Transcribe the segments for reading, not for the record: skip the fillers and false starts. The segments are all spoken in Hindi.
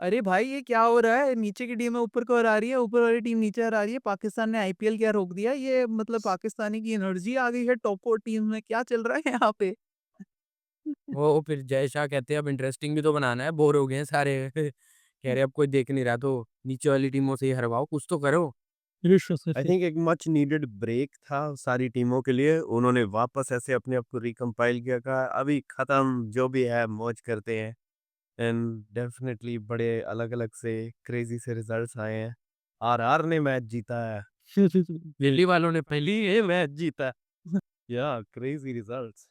अरे भाई ये क्या हो रहा है? नीचे की टीमें ऊपर को हरा रही है, ऊपर वाली टीम नीचे हरा रही है। पाकिस्तान ने आईपीएल क्या रोक दिया? ये मतलब पाकिस्तानी की एनर्जी आ गई है टॉप 4 टीम में, क्या चल रहा है यहाँ पे? वो फिर जय शाह कहते हैं अब इंटरेस्टिंग भी तो बनाना है, बोर हो गए हैं सारे। कह रहे अब कोई देख नहीं रहा तो नीचे वाली टीमों से ही हरवाओ, कुछ तो करो। आई थिंक एक मच नीडेड ब्रेक था सारी टीमों के लिए। उन्होंने वापस ऐसे अपने आप को रिकम्पाइल किया, कहा अभी खत्म जो भी है मौज करते हैं। एंड डेफिनेटली बड़े अलग-अलग से क्रेज़ी से रिजल्ट्स आए हैं। आरआर ने मैच जीता है। दिल्ली वालों ने पहली ये मैच जीता। या क्रेज़ी रिजल्ट्स।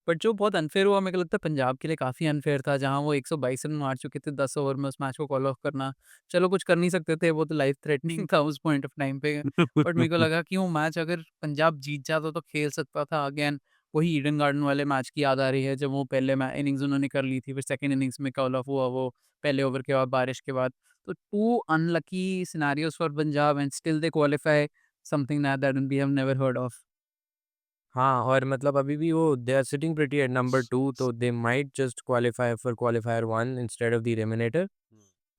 बट जो बहुत अनफेयर हुआ मेरे को लगता है पंजाब के लिए काफ़ी अनफेयर था, जहाँ वो 122 रन मार चुके थे 10 ओवर में उस मैच को कॉल ऑफ करना। चलो कुछ कर नहीं सकते थे, वो तो लाइफ थ्रेटनिंग था उस पॉइंट ऑफ टाइम पे। बट मेरे को लगा कि वो मैच अगर पंजाब जीत जाता तो खेल सकता था अगेन। वही ईडन गार्डन वाले मैच की याद आ रही है, जब वो पहले मै इनिंग्स उन्होंने कर ली थी, फिर सेकंड इनिंग्स में कॉल ऑफ हुआ वो पहले ओवर के बाद बारिश के बाद। तो 2 unlucky scenarios for Punjab and still they qualify, something that we have never heard of. हाँ, और मतलब अभी भी वो they are sitting pretty at number 2 तो they might just qualify for qualifier 1 instead of the eliminator,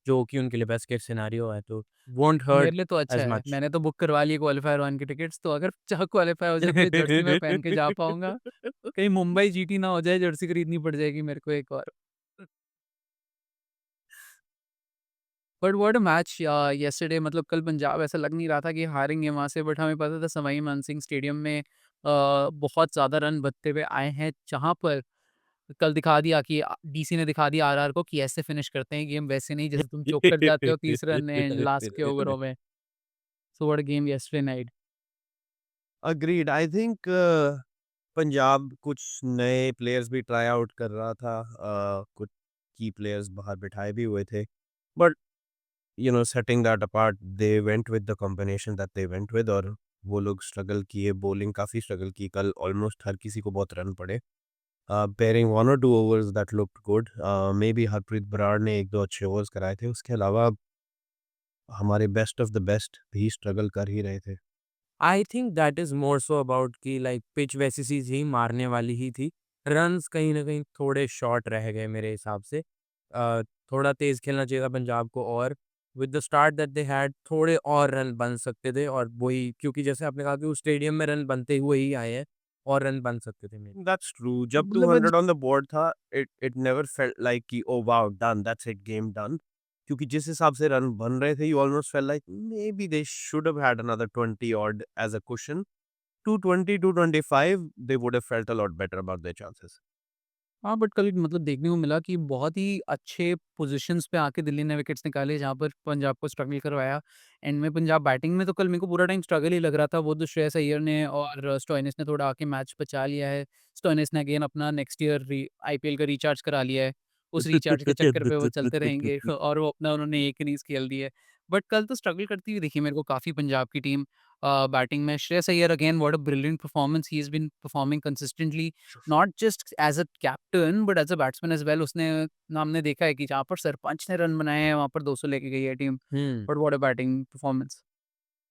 जो कि उनके लिए बेस्ट केस सिनेरियो है, तो वोंट मेरे हर्ट लिए तो अच्छा एज़ है। मच। मैंने तो बुक करवा लिए क्वालीफायर 1 की टिकट्स, तो अगर चाहे क्वालीफाई हो जाए तो ये जर्सी मैं पहन के जा पाऊँगा। कहीं मुंबई जीटी ना हो जाए, जर्सी खरीदनी पड़ जाएगी मेरे को एक और। But what a match yesterday, मतलब कल पंजाब ऐसा लग नहीं रहा था कि हारेंगे वहाँ से, बट हमें पता था सवाई मानसिंह स्टेडियम में बहुत ज़्यादा रन बनते हुए आए हैं, जहाँ पर कल दिखा दिया कि डीसी ने दिखा दिया आरआर को कि ऐसे फिनिश करते हैं गेम, वैसे नहीं जैसे तुम चौक कर जाते हो 30 रन में लास्ट के ओवरों में। So what a game yesterday night. Agreed. I think Punjab कुछ नए प्लेयर्स भी ट्राई आउट कर रहा था। कुछ की प्लेयर्स बाहर बिठाए भी हुए थे। But setting that apart, they went with the combination that they went with, और वो लोग स्ट्रगल किए, बॉलिंग काफ़ी स्ट्रगल की कल, ऑलमोस्ट हर किसी को बहुत रन पड़े। पेयरिंग 1 और 2 overs that looked good. Maybe Harpreet Brar ने 1-2 अच्छे ओवर्स कराए थे, उसके अलावा हमारे बेस्ट ऑफ द बेस्ट भी स्ट्रगल कर ही रहे थे। I think that is more so about कि लाइक पिच वैसी सी थी, मारने वाली ही थी। रन्स कहीं न कहीं थोड़े शॉर्ट रह गए मेरे हिसाब से। थोड़ा तेज़ खेलना चाहिए था पंजाब को, और with the start that they had थोड़े और रन बन सकते थे, और वही क्योंकि जैसे आपने कहा कि उस स्टेडियम में रन बनते हुए ही आए हैं, और रन बन सकते थे मेबी। That's true. जब मतलब 200 ऑन द बोर्ड था, इट नेवर फेल्ट लाइक कि oh wow done, that's it, game done. क्योंकि जिस हिसाब से रन बन रहे थे, you almost felt like may be they should have had another 20 odd as a cushion. 220, 225, they would have felt a lot better about their chances. हाँ, बट कल मतलब देखने को मिला कि बहुत ही अच्छे पोज़ीशंस पे आके दिल्ली ने विकेट्स निकाले, जहाँ पर पंजाब को स्ट्रगल करवाया। एंड में पंजाब बैटिंग में तो कल मेरे को पूरा टाइम स्ट्रगल ही लग रहा था। वो तो श्रेयस अय्यर ने और स्टोइनिस ने थोड़ा आके मैच बचा लिया है। स्टोइनिस ने अगेन अपना नेक्स्ट ईयर री आईपीएल का रिचार्ज करा लिया है। उस रिचार्ज के चक्कर पे वो चलते रहेंगे और वो अपना उन्होंने एक इनिंग्स खेल दी है। बट कल तो स्ट्रगल करती हुई दिखी मेरे को काफ़ी पंजाब की टीम बैटिंग में। Shreyas Iyer again what a brilliant performance, he has been performing consistently, not just as a captain but as a batsman as well. उसने ना, हमने देखा है कि जहाँ पर सरपंच ने रन बनाए हैं, वहाँ पर 200 लेके गई है team. Hmm. But what a batting performance.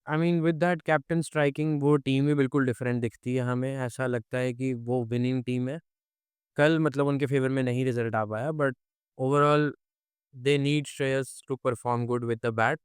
I mean with that captain striking वो टीम भी बिल्कुल डिफरेंट दिखती है हमें, ऐसा लगता है कि वो विनिंग टीम है। कल मतलब उनके फ़ेवर में नहीं रिज़ल्ट आ पाया, but overall they need Shreyas to perform good with the bat,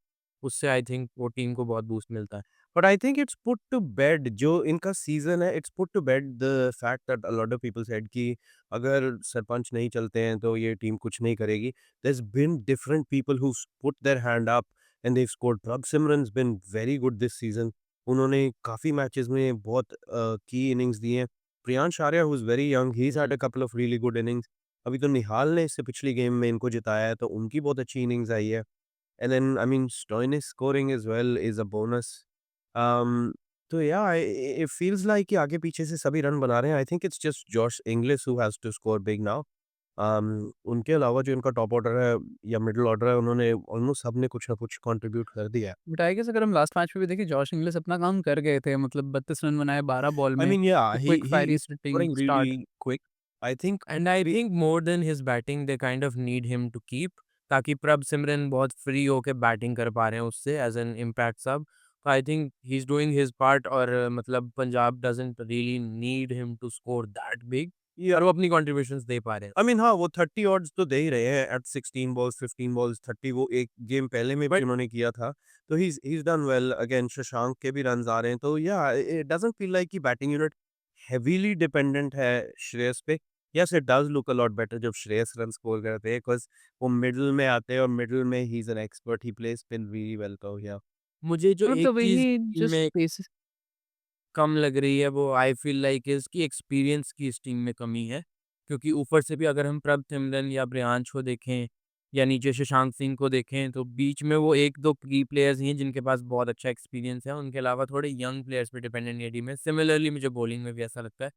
उससे आई थिंक वो टीम को बहुत बूस्ट मिलता है। But I think it's put to bed जो इनका सीजन है, it's put to bed the fact that a lot of people said कि अगर सरपंच नहीं चलते हैं तो ये टीम कुछ नहीं करेगी। There's been different people who've put their hand up and they've scored. Prabh Simran's been very good this season. उन्होंने काफ़ी मैचेस में बहुत की इनिंग्स दी हैं। Priyansh Arya who's very young, he's had a couple of really good innings. अभी तो निहाल ने इससे पिछली गेम में इनको जिताया है, तो उनकी बहुत अच्छी इनिंग्स आई है। And then, I mean, Stoinis scoring as well is a bonus. Um, तो yeah, it feels like कि आगे पीछे से सभी रन बना रहे हैं। I think it's just Josh Inglis who has to score big now. उनके अलावा जो इनका टॉप ऑर्डर है या मिडल ऑर्डर है, उन्होंने ऑलमोस्ट सबने कुछ ना कुछ कंट्रीब्यूट कर दिया है। बट आई गेस अगर हम लास्ट मैच में भी देखें, जॉश इंग्लिस अपना काम कर गए थे, मतलब 32 रन बनाए 12 बॉल I में। mean, yeah, quick fire he's hitting scoring start. really quick. I think and I we think more than his batting they kind of need him to keep, ताकि प्रभ सिमरन बहुत फ्री होके बैटिंग कर पा रहे हैं उससे एज एन इम्पैक्ट सब। तो I think he is doing his part, और मतलब Punjab doesn't really need him to score that big. और वो अपनी कंट्रीब्यूशंस दे पा रहे हैं। आई मीन हाँ, वो 30 ऑड्स तो दे ही रहे हैं एट 16 बॉल्स, 15 बॉल्स, 30 वो एक गेम पहले में भी बट उन्होंने किया था। तो he is done well again Shashank के भी रन्स आ रहे हैं। तो या इट डज़न्ट फील लाइक कि बैटिंग यूनिट हेवीली डिपेंडेंट है श्रेयस पे। Yes, it does look a lot better जब श्रेयस रन स्कोर करते हैं बिकॉज़ वो मिडल में आते हैं और मिडल में he is an expert, he plays spin really well. तो या मुझे जो मतलब एक तो चीज़ वही टीम जस्ट में बेसिस कम लग रही है वो आई फ़ील लाइक इसकी एक्सपीरियंस की इस टीम में कमी है। क्योंकि ऊपर से भी अगर हम प्रभतिमरन या ब्रियांश को देखें या नीचे शशांक सिंह को देखें तो बीच में वो 1-2 की प्लेयर्स ही हैं जिनके पास बहुत अच्छा एक्सपीरियंस है। उनके अलावा थोड़े यंग प्लेयर्स पे डिपेंडेंट ये टीम है। सिमिलरली मुझे बॉलिंग में भी ऐसा लगता है।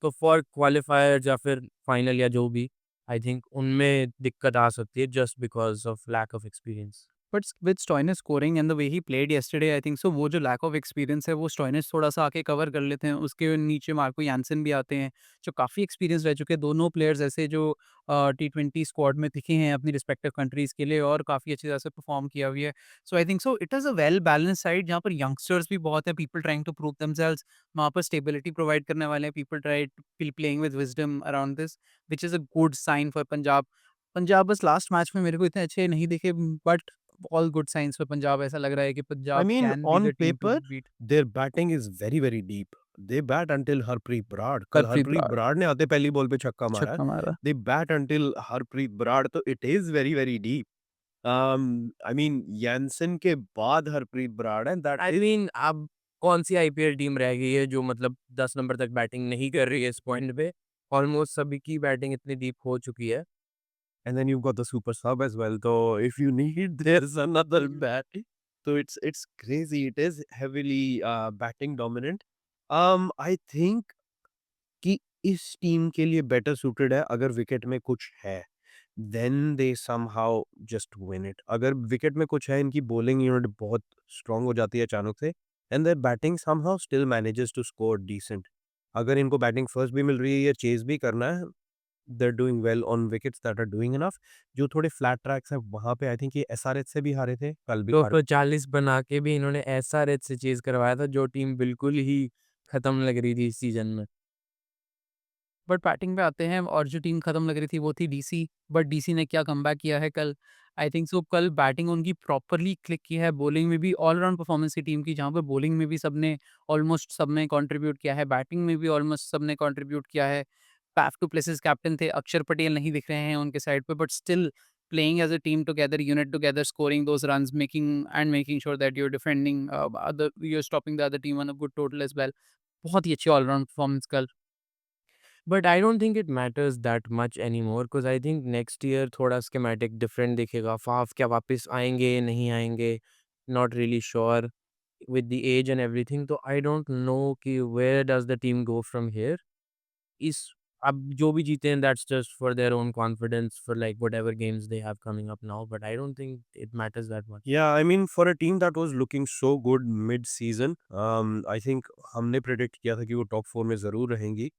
तो फॉर क्वालिफायर्स या फिर फाइनल या जो भी आई थिंक उनमें दिक्कत आ सकती है just because of lack of experience. But with Stoinis scoring and the way he played yesterday I think so वो जो लैक ऑफ एक्सपीरियंस है वो स्टॉइनिस थोड़ा-सा आके कवर कर लेते हैं। उसके नीचे मार्को यान्सेन भी आते हैं, जो काफ़ी एक्सपीरियंस रह चुके हैं। दोनों प्लेयर्स ऐसे जो टी20 स्क्वाड में दिखे हैं अपनी रिस्पेक्टिव कंट्रीज़ के लिए और काफ़ी अच्छी तरह से परफॉर्म किया भी है। So I think so it is a well balanced side जहाँ पर यंगस्टर्स भी बहुत हैं, people trying to prove themselves. वहाँ पर स्टेबिलिटी प्रोवाइड करने वाले हैं, people try to playing with wisdom around this, which is a good sign for Punjab. Punjab बस लास्ट मैच में मेरे को इतने अच्छे नहीं दिखे but all good signs for Punjab ऐसा लग रहा है कि I Punjab mean, can be on the team to paper, beat their batting is very, very deep. They bat until Harpreet Brar. कल हरप्रीत हरप्रीत बराड़ बराड़ ने आते पहली बॉल पे छक्का मारा है। छक्का मारा। They bat until Harpreet Brar. तो it is very, very deep. I mean, Jansen के बाद हरप्रीत बराड़ है. That आई is, मीन अब कौन-सी आईपीएल टीम रह गई है जो मतलब 10 नंबर तक बैटिंग नहीं कर रही है इस पॉइंट पे? ऑलमोस्ट सभी की बैटिंग इतनी डीप हो चुकी है। and then you've got the super sub as well. So if you need, there's another bat. So it's crazy. It is heavily batting dominant. I think कि इस टीम के लिए बेटर सूटेड है अगर विकेट में कुछ है, then they somehow just win it. अगर विकेट में कुछ है, इनकी बॉलिंग यूनिट बहुत स्ट्रांग हो जाती है अचानक से and their batting somehow still manages to score decent. अगर इनको बैटिंग फर्स्ट भी मिल रही है या चेज़ भी करना है, they are doing well on wickets that are doing enough. जो थोड़े फ्लैट ट्रैक्स हैं, वहाँ पे आई थिंक ये एसआरएच से भी हारे थे, कल भी हारे। 240 बना के भी इन्होंने एसआरएच से चेज़ करवाया था जो टीम बिल्कुल ही खत्म लग रही थी इस सीज़न में। बट बैटिंग पे आते हैं और जो टीम खत्म लग रही थी वो थी डीसी, बट डीसी ने क्या कमबैक किया है कल। आई थिंक सो कल बैटिंग उनकी प्रॉपरली क्लिक की है, बॉलिंग में भी ऑलराउंड परफॉर्मेंस थी टीम की जहाँ पे बॉलिंग में भी सबने ऑलमोस्ट सबने कंट्रीब्यूट किया है, बैटिंग में भी ऑलमोस्ट सबने कंट्रीब्यूट किया है। पैफ टू प्लेसेस कैप्टन थे, अक्षर पटेल नहीं दिख रहे हैं उनके साइड पे but still playing as a team together, unit together, scoring those runs, making sure that you are defending other, you are stopping the other team on a good total as well. बहुत ही अच्छी ऑलराउंड परफॉर्मेंस कल। But I don't think it matters that much anymore because I think next year थोड़ा स्कीमेटिक डिफरेंट दिखेगा। फाफ क्या वापस आएँगे, नहीं आएँगे? Not really sure with the age and everything तो आई डोंट नो कि where does the team go from here? इस अब जो भी जीते हैं that's just for their own confidence for like whatever games they have coming up now but I don't think it matters that much. Yeah, I mean, for a team that was looking so good mid-season, I think हमने प्रेडिक्ट किया था कि वो टॉप 4 में ज़रूर रहेंगी।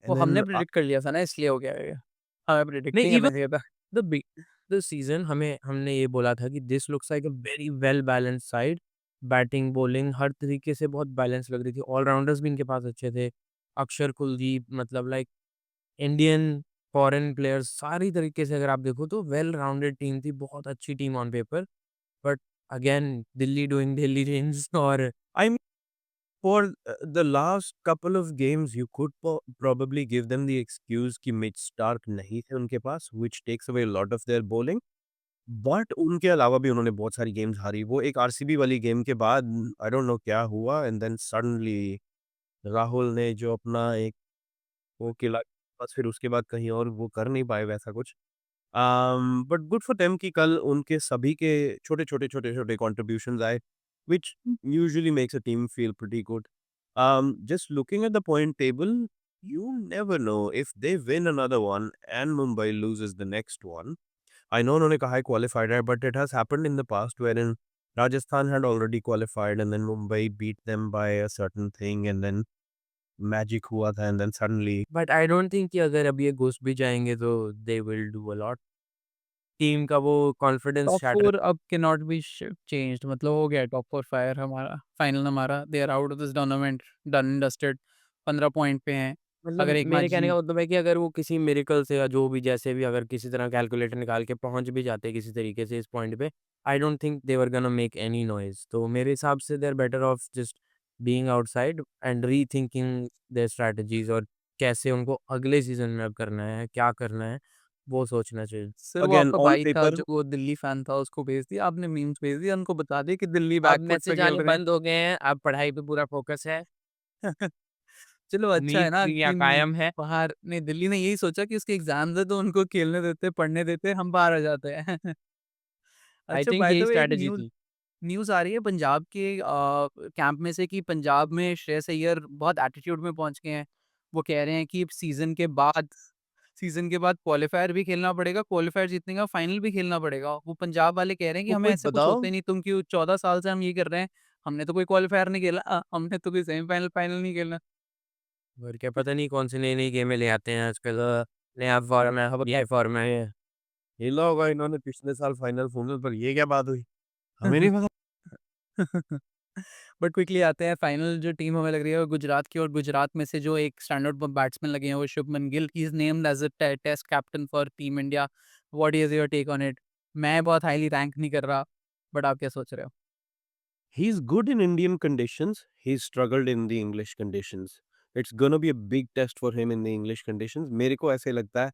वो एंड देन हमने प्रेडिक्ट कर लिया था ना इसलिए हो गया ये। हमें प्रेडिक्ट नहीं नहीं इवन करना चाहिए था। द बि द सीज़न हमें हमने ये बोला था कि this looks like a very well balanced side. Batting, bowling हर तरीके से बहुत बैलेंस लग रही थी। ऑल-राउंडर्स भी इनके पास अच्छे थे। अक्षर, कुलदीप मतलब लाइक इंडियन, फॉरेन प्लेयर्स सारी तरीके से अगर आप देखो तो वेल राउंडेड टीम थी। बहुत अच्छी team on paper but again Delhi doing Delhi things और I mean, for the last couple of games, you could probably give them the excuse कि मिच स्टार्क नहीं थे उनके पास, which takes away a lot of their bowling. But उनके अलावा भी उन्होंने बहुत सारी गेम्स हारी। वो एक आरसीबी वाली गेम के बाद आई डोंट नो क्या हुआ एंड देन सडनली राहुल ने जो अपना एक वो किला, बस फिर उसके बाद कहीं और वो कर नहीं पाए वैसा कुछ। बट गुड फॉर देम कि कल उनके सभी के छोटे-छोटे कंट्रीब्यूशंस आए, which usually makes a team feel pretty good. Just looking at the point table, you never know if they win another one and Mumbai loses the next one. I know उन्होंने कहा है क्वालिफाइड है, but it has happened in the past wherein Rajasthan had already qualified and then Mumbai beat them by a certain thing and then magic हुआ था and then suddenly but I don't think कि अगर अब ये घुस भी जाएँगे तो they will do a lot. Team का वो कॉन्फिडेंस टॉप शैटर 4 अब कैन नॉट बी चेंज्ड, मतलब हो गया टॉप 4 फायर हमारा, फाइनल हमारा, they are out of this tournament, done and dusted, 15 point पे हैं। मतलब अगर एक मैच मेरे कहने जीत का मतलब है कि अगर वो किसी मिरेकल से या जो भी जैसे भी अगर किसी तरह कैलकुलेटर निकाल के पहुँच भी जाते किसी तरीके से इस पॉइंट पे, I don't think they were gonna make any noise. तो मेरे हिसाब से they are better off just being outside and rethinking their strategies और कैसे उनको अगले सीज़न में अब करना है, क्या करना है, वो सोचना चाहिए। सर वो अगेन आपका ऑन भाई था पेपर जो वो दिल्ली फैन था उसको भेज दिया आपने मीम्स भेज दिया उनको बता दिया कि दिल्ली अब बैक फुट पे मैसेज खेल आने रहे हैं। बंद हो गए हैं, अब पढ़ाई पे पूरा फ़ोकस है, चलो अच्छा है उम्मीद ना पूरी कि कायम है। बाहर नहीं दिल्ली ने यही सोचा कि उसके एग्जाम्स है तो उनको खेलने देते पढ़ने देते हम बाहर आ जाते हैं। आई अच्छा थिंक बाय द यही वे एक स्ट्रैटेजी न्यूज़ थी। न्यूज़ आ रही है पंजाब के कैंप में से कि पंजाब में श्रेयस अय्यर बहुत एटीट्यूड में पहुँच गए हैं। वो कह रहे हैं कि सीज़न के बाद क्वालीफायर भी खेलना पड़ेगा, क्वालीफायर जीतने का फाइनल भी खेलना पड़ेगा। वो पंजाब वाले कह रहे हैं कि तो हमें कोई ऐसा कुछ बताओ होता ही नहीं, तुम क्यों 14 साल से हम ये कर रहे हैं, हमने तो कोई क्वालीफायर नहीं खेला हमने तो कोई सेमीफाइनल, फाइनल नहीं खेला। और क्या पता नहीं कौन सी नई-नई गेमें ले आते हैं आजकल नया फॉर्म है, अब ये फॉर्म है। खेला होगा इन्होंने पिछले साल फाइनल पर ये क्या बात हुई? हमें नहीं पता। बट क्विकली आते हैं फाइनल जो टीम हमें लग रही है वो गुजरात की और गुजरात में से जो एक स्टैंडर्ड बैट्समैन लगे हैं वो Shubman Gill he is named as a test captain for team India. What is your take on it? मैं बहुत हाईली रैंक नहीं कर रहा बट आप क्या सोच रहे हो? He's good in Indian conditions. He's struggled in the English conditions. It's gonna be a big test for him in the English conditions. मेरे को ऐसे लगता है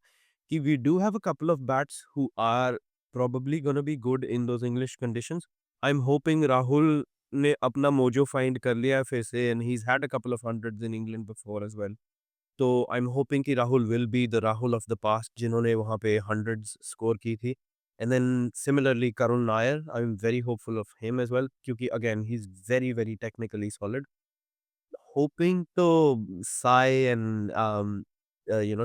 कि we do have a couple of bats who are probably gonna be good in those English conditions. I'm hoping Rahul ने अपना मोजो फाइंड कर लिया है फिर से and he's had a couple of hundreds in England before as well. तो आई एम होपिंग कि Rahul will be the Rahul of the past जिन्होंने वहाँ पे हंड्रेड्स स्कोर की थी। And then similarly Karun Nair I am very hopeful of him as well क्योंकि again he is very, very technically solid. Hoping तो साई एंड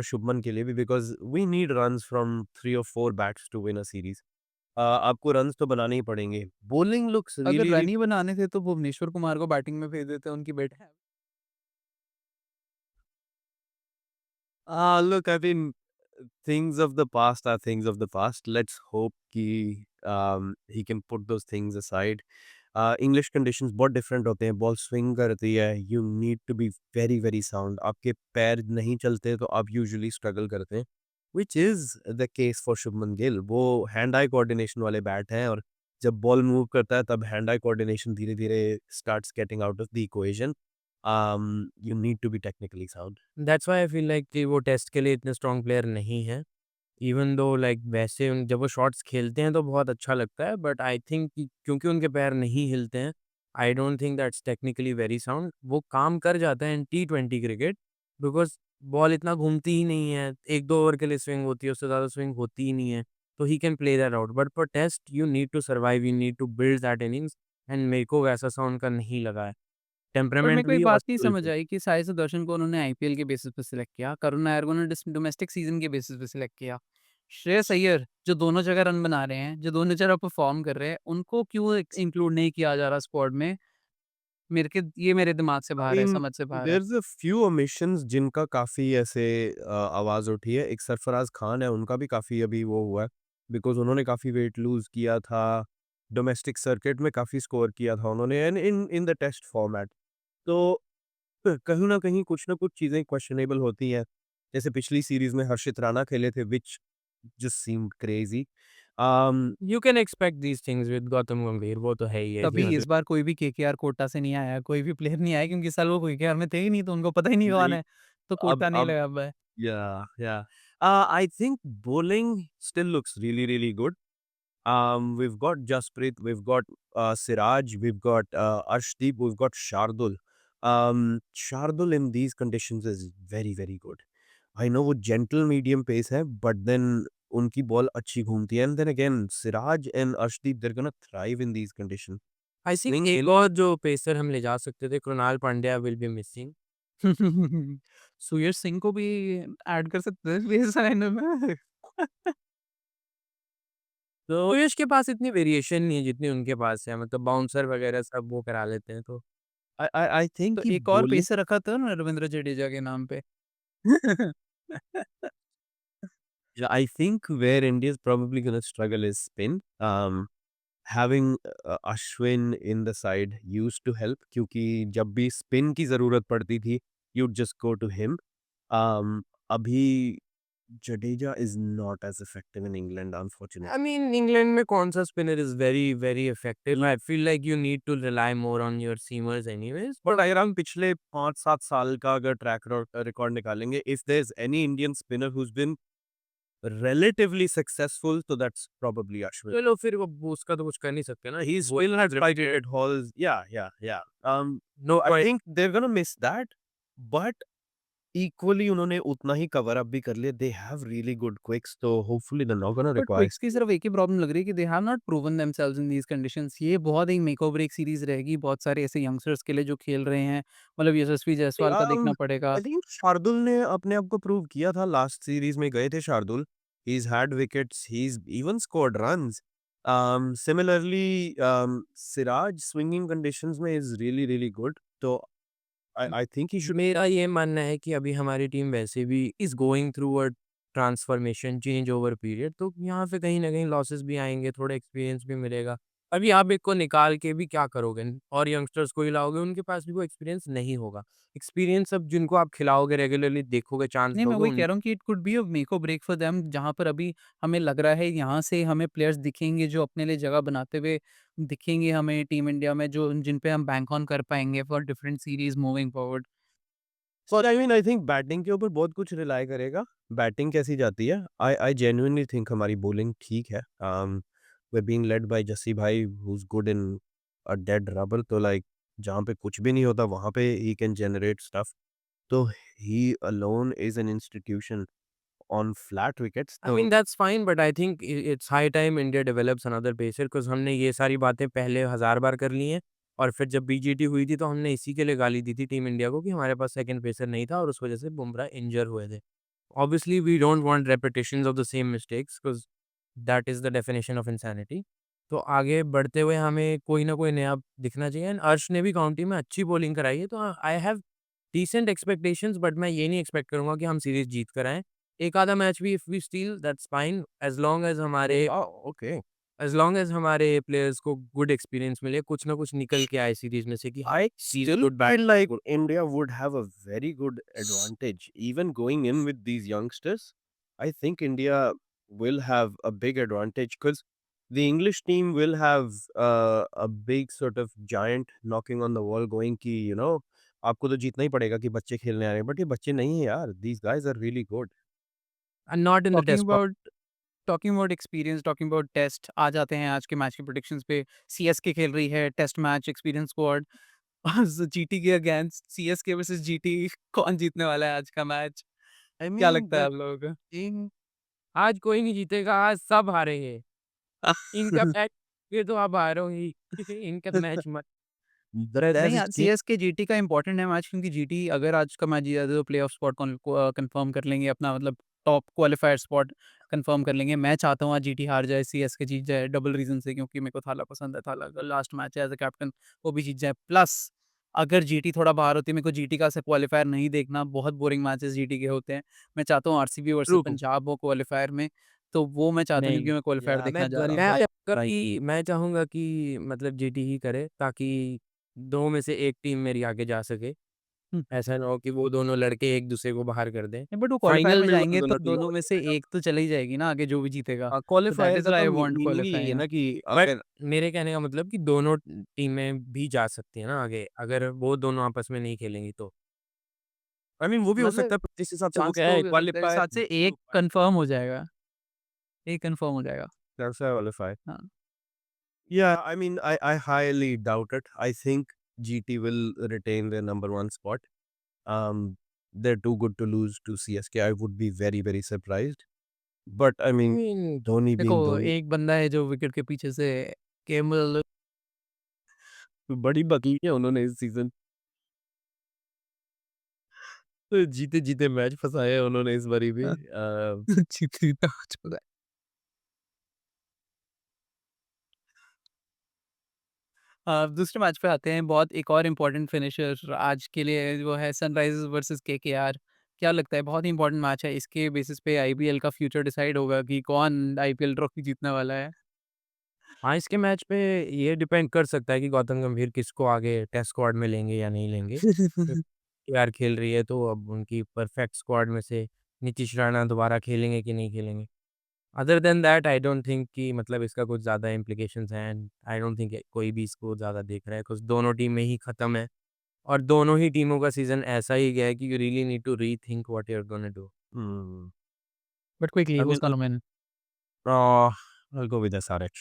शुभमन के लिए भी because we need runs from 3 और 4 bats to win a series. आपको रन्स तो बनाने ही पड़ेंगे। बॉलिंग लुक्स अगर रियली, रन रियली ही बनाने थे तो भुवनेश्वर कुमार को बैटिंग में भेज देते उनकी बेटे हैं। Look, I mean, things of the past are things of the past. Let's hope कि he can put those things aside. English conditions बहुत डिफरेंट होते हैं, बॉल स्विंग करती है, you need to be very, very sound. आपके पैर नहीं चलते तो आप यूजुअली स्ट्रगल करते हैं, which is the case for Shubman Gill. वो हैंड आई कोऑर्डिनेशन वाले बैट हैं और जब बॉल मूव करता है तब हैंड आई कोऑर्डिनेशन धीरे-धीरे starts getting out of the equation. You need to be technically sound. That's why I feel like कि वो टेस्ट के लिए इतने स्ट्रॉन्ग प्लेयर नहीं हैं। इवन दो लाइक वैसे जब वो शॉट्स खेलते हैं तो बहुत अच्छा लगता है बट आई थिंक कि क्योंकि उनके पैर नहीं हिलते हैं, आई don't think that's technically very sound. वो काम कर जाता है इन टी20 क्रिकेट बिकॉज़ बॉल इतना घूमती ही नहीं है, 1-2 ओवर के लिए स्विंग होती है, उससे ज़्यादा स्विंग होती ही नहीं है, तो he can play that out. But for test you need to survive, you need to build that innings and मेरे को वैसा सा उनका नहीं लगा है। पर मेरे टेम्परामेंट को एक भी और बात नहीं स्किल समझ भी। आई कि साई सुदर्शन को उन्होंने आईपीएल के बेसिस पे सिलेक्ट किया, करुण नायर को उन्होंने डोमेस्टिक सीजन के बेसिस पे सिलेक्ट किया। श्रेयस अय्यर जो दोनों जगह रन बना रहे हैं, जो दोनों जगह परफॉर्म कर रहे हैं, उनको क्यों इंक्लूड नहीं किया जा रहा स्क्वाड में? ये मेरे दिमाग से बाहर आई है, मीन समझ से बाहर है। There is a few omissions जिनका काफ़ी ऐसे आवाज़ उठी है। एक सरफराज खान है, उनका भी काफ़ी अभी वो हुआ है बिकॉज़ उन्होंने काफ़ी वेट लूज़ किया था। डोमेस्टिक सर्किट में काफ़ी स्कोर किया था उन्होंने and in in the test format. तो कहीं न कहीं कुछ ना कुछ चीज़ें क्वेश्चनेबल होती हैं। जैसे पिछली सीरीज़ में हर्षित राणा खेले थे which just seemed crazy. Um, you can expect these things with Gautam गंभीर, वो तो है ही है। तभी जी। इस बार कोई भी केकेआर कोटा से नहीं आया, कोई भी प्लेयर नहीं आया क्योंकि इस साल वो केकेआर में थे ही नहीं, तो उनको पता ही नहीं कौन नहीं है, तो अब कोटा नहीं अब लगा हुआ है। yeah. I think bowling still looks really, really good. We've got Jasprit, we've got Siraj, we've got Arshdeep, we've got Shardul. Shardul in these conditions is very, very good. I know वो gentle medium pace है, but then उनकी बॉल अच्छी घूमती है. And then again, Siraj and Arshdeep, they're gonna thrive in these conditions. I think Playing एक Gill, और जो पेसर हम ले जा सकते थे, Krunal Pandya will be missing. Suyash Singh को भी ऐड कर सकते हैं बेसलाइन में। तो यश के पास इतनी वेरिएशन नहीं है जितनी उनके पास है, मतलब बाउंसर वगैरह सब वो करा लेते हैं तो। I think तो कि एक और bowling पेसर रखा था ना रविंद्र जडेजा के नाम पे। Yeah, I think where India is probably going to struggle is spin. Having Ashwin in the side used to help क्योंकि जब भी spin की ज़रूरत पड़ती थी, you'd just go to him. अभी Jadeja is not as effective in England, I unfortunately. mean, England में कौन सा spinner is very very effective? I feel like you need to rely more on your seamers anyways. But अगर हम पिछले 5-7 साल का अगर ट्रैक रिकॉर्ड निकालेंगे, if there is any Indian spinner who has been relatively successful, so that's probably Ashwin. चलो फिर वो उसका तो कुछ कर नहीं सकते ना। He वो still has repeated hauls. Yeah, yeah, yeah. No I think they're gonna miss that, but equally उन्होंने उतना ही कवर अप भी कर लिया. They have really good quicks, so hopefully they're not gonna but require क्विक्स की सिर्फ एक ही प्रॉब्लम लग रही है कि they have not proven themselves in these conditions. ये बहुत एक मेक और ब्रेक सीरीज रहेगी बहुत सारे ऐसे यंगस्टर्स के लिए जो खेल रहे हैं। मतलब यशस्वी जायसवाल का देखना पड़ेगा। I think शार्दुल ने अपने आप को प्रूव किया था लास्ट सीरीज में गए थे Shardul. He's had wickets. He's even scored runs. Similarly, Siraj swinging conditions में is really really good. So I think he should. मेरा ये मानना है कि अभी हमारी टीम वैसे भी is going through a transformation change over period, तो यहाँ पे कहीं ना कहीं लॉसेस भी आएंगे, थोड़ा एक्सपीरियंस भी मिलेगा। अभी आप एक को निकाल के भी क्या करोगे और यंगस्टर्स को ही लाओगे, उनके पास भी वो एक्सपीरियंस नहीं होगा। एक्सपीरियंस अब जिनको आप खिलाओगे, रेगुलरली देखोगे, चांस नहीं, मैं दोगे वही उन। कह रहा हूँ कि it could be a make और ब्रेक फॉर देम जहाँ पर अभी हमें लग रहा है यहाँ से हमें प्लेयर्स दिखेंगे जो अपने लिए जगह बनाते हुए दिखेंगे हमें टीम इंडिया में जो जिन पे हम बैंक ऑन कर पाएँगे for different series moving forward. But I mean, I think batting के ऊपर बहुत कुछ रिलाई करेगा. बैटिंग कैसी जाती है? I genuinely think हमारी bowling ठीक है. We're being led by Jassi भाई who's good in a dead rubber. तो like जहाँ पे कुछ भी नहीं होता वहाँ पे he can generate stuff. तो he alone is an institution on flat wickets. आई तो mean that's fine, but I think it's high time India develops another pacer, because हमने ये सारी बातें पहले 1000 बार कर ली हैं। और फिर जब बीजीटी हुई थी तो हमने इसी के लिए गाली दी थी टीम इंडिया को कि हमारे पास सेकंड पेसर नहीं था और उस वजह से बुमराह इंजर हुए थे। Obviously we don't want repetitions of the same mistakes, because that is the definition of insanity. तो आगे बढ़ते हुए हमें कोई ना कोई नया दिखना चाहिए, एंड अर्श ने भी काउंटी में अच्छी बॉलिंग कराई है, तो I have decent expectations, but मैं ये नहीं एक्सपेक्ट करूँगा कि हम सीरीज़ जीत कर आएँ। एक आधा मैच भी if we steal that's fine, okay. As long as हमारे प्लेयर्स को गुड एक्सपीरियंस मिले, कुछ ना कुछ निकल के आए सीरीज़ में से कि हाँ, I he is still good bat. feel like India would have a very good advantage even going in with these youngsters. I think India will have a big advantage because the English team will have a big sort of giant knocking on the wall going कि आपको तो जीतना ही पड़ेगा कि बच्चे खेलने आ रहे हैं बट ये बच्चे नहीं हैं यार. These guys are really good. And not in the talking test squad. About talking about experience, talking about test आ जाते हैं आज के मैच के प्रेडिक्शंस पे। सीएसके खेल रही है test match experience squad GT के अगेंस्ट सीएसके वर्सेस जीटी। कौन जीतने वाला है आज का मैच? I क्या mean लगता है that आप लोगों को? टीम आज कोई नहीं जीतेगा, आज सब हारेंगे। इनका मैच ये तो आप हारोगे ही। इनका मैच मत। that नहीं, as आज सीएसके जीटी का इम्पोर्टेंट है मैच क्योंकि जीटी अगर आज का मैच जीता है तो प्लेऑफ स्पॉट कंफर्म कर लेंगे अपना मतलब टॉप क्वालिफायर स्पॉट कंफर्म कर लेंगे। मैं चाहता हूँ आज जीटी हार जाए, सीएसके जीत जाए डबल रीज़न से क्योंकि मेरे को थाला पसंद है। थाला का लास्ट मैच है एज़ अ कैप्टन, वो भी जीत जाए। प्लस अगर जीटी थोड़ा बाहर होती है, मेरे को जीटी का ऐसे क्वालिफायर नहीं देखना, बहुत बोरिंग मैचेस जीटी के होते हैं। मैं चाहता हूँ आरसीबी वर्सेस ट्रू। पंजाब हो क्वालिफायर में, तो वो मैं चाहता हूँ नहीं, क्योंकि मैं क्वालिफायर yeah देखना मैं चाह रहा हूँ। मैं चाहूँगा कि मतलब जीटी ही करे, ताकि 2 में से 1 टीम मेरी आगे जा सके। हुँ। ऐसा ना हो कि वो दोनों लड़के एक-दूसरे को बाहर कर दें। नहीं, बट वो क्वालिफायर फाइनल में में वो जाएँगे तो दोनों टीम। दोनों में से एक तो चली जाएगी ना आगे जो भी जीतेगा। तो दैट क्वालिफायर इज़ का व्हाई तो आई वांट मीनिंग ही यही है क्वालिफाई। ना कि बट अगर मेरे कहने का मतलब कि दोनों टीमें भी जा सकती हैं ना आगे, अगर वो दोनों आपस में नहीं खेलेंगी तो। आई मीन वो भी हो सकता मतलब है जिस हिसाब से वो चांस क्या तो है मेरे क्वालिफायर हिसाब से एक कंफर्म हो जाएगा, एक कंफर्म हो जाएगा। क्वालिफाई. हाँ, Yeah, I mean, I highly doubt it. I think GT will retain their number one spot. They're too good to lose to CSK. I would be very, very surprised. But I I mean, mean Dhoni देखो being Dhoni, एक बंदा है जो विकेट के पीछे से केवल बड़ी बकी है उन्होंने इस सीजन. तो जीते जीते मैच फंसाए हैं उन्होंने इस बारी भी. जीता हो चुका है। दूसरे मैच पे आते हैं, बहुत एक और इम्पोर्टेंट फिनिशर आज के लिए वो है सनराइज़र्स वर्सेस केकेआर। क्या लगता है बहुत ही इम्पोर्टेंट मैच है, इसके बेसिस पे आईपीएल का फ्यूचर डिसाइड होगा कि कौन आईपीएल ट्रॉफी जीतने वाला है। हाँ, इसके मैच पे ये डिपेंड कर सकता है कि गौतम गंभीर किसको आगे टेस्ट स्क्वाड में लेंगे या नहीं लेंगे। केकेआर खेल रही है, तो अब उनकी परफेक्ट स्क्वाड में से नीतीश राणा दोबारा खेलेंगे कि नहीं खेलेंगे। Other than that I don't think कि मतलब इसका कुछ ज़्यादा इम्प्लीकेशंस हैं एंड आई डोंट थिंक कोई भी इसको ज़्यादा देख रहा है, बिकॉज़ दोनों टीमें ही खत्म है और दोनों ही टीमों का सीज़न ऐसा ही गया है कि you really need to rethink what you are gonna do. Hmm. But quickly I who's mean, gonna win? I'll go with SRH.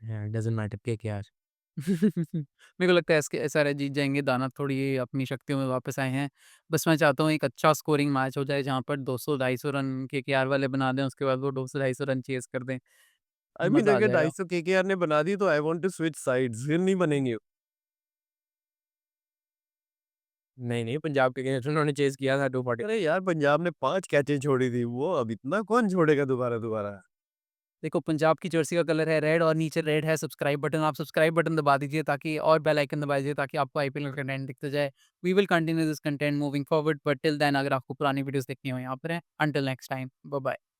Yeah, it doesn't matter KKR. मेरे को लगता है एसके एसआरएच जीत जाएँगे, दानव थोड़ी अपनी शक्तियों में वापस आए हैं। बस मैं चाहता हूँ एक अच्छा स्कोरिंग मैच हो जाए जहाँ पर 200-250 रन केकेआर वाले बना दें, उसके बाद वो 200-250 रन चेज़ कर दें, I mean, मज़ा आ अगर जाएगा। 250 केकेआर ने बना दी तो I want to switch sides, फिर नहीं बनेंगे। नहीं, नहीं, पंजाब के अगेंस्ट उन्होंने चेज़ किया था 240। अरे यार, पंजाब ने 5 कैचें छोड़ी थी, वो अब इतना कौन छोड़ेगा दोबारा-दोबारा? देखो पंजाब की जर्सी का कलर है रेड और नीचे रेड है सब्सक्राइब बटन, आप सब्सक्राइब बटन दबा दीजिए ताकि और बेल आइकन दबा दीजिए ताकि आपको आईपीएल का कंटेंट दिखता जाए। We will continue this content moving forward but till then अगर आपको पुरानी वीडियोज़ देखनी हो यहाँ पर हैं। Until next time, bye bye.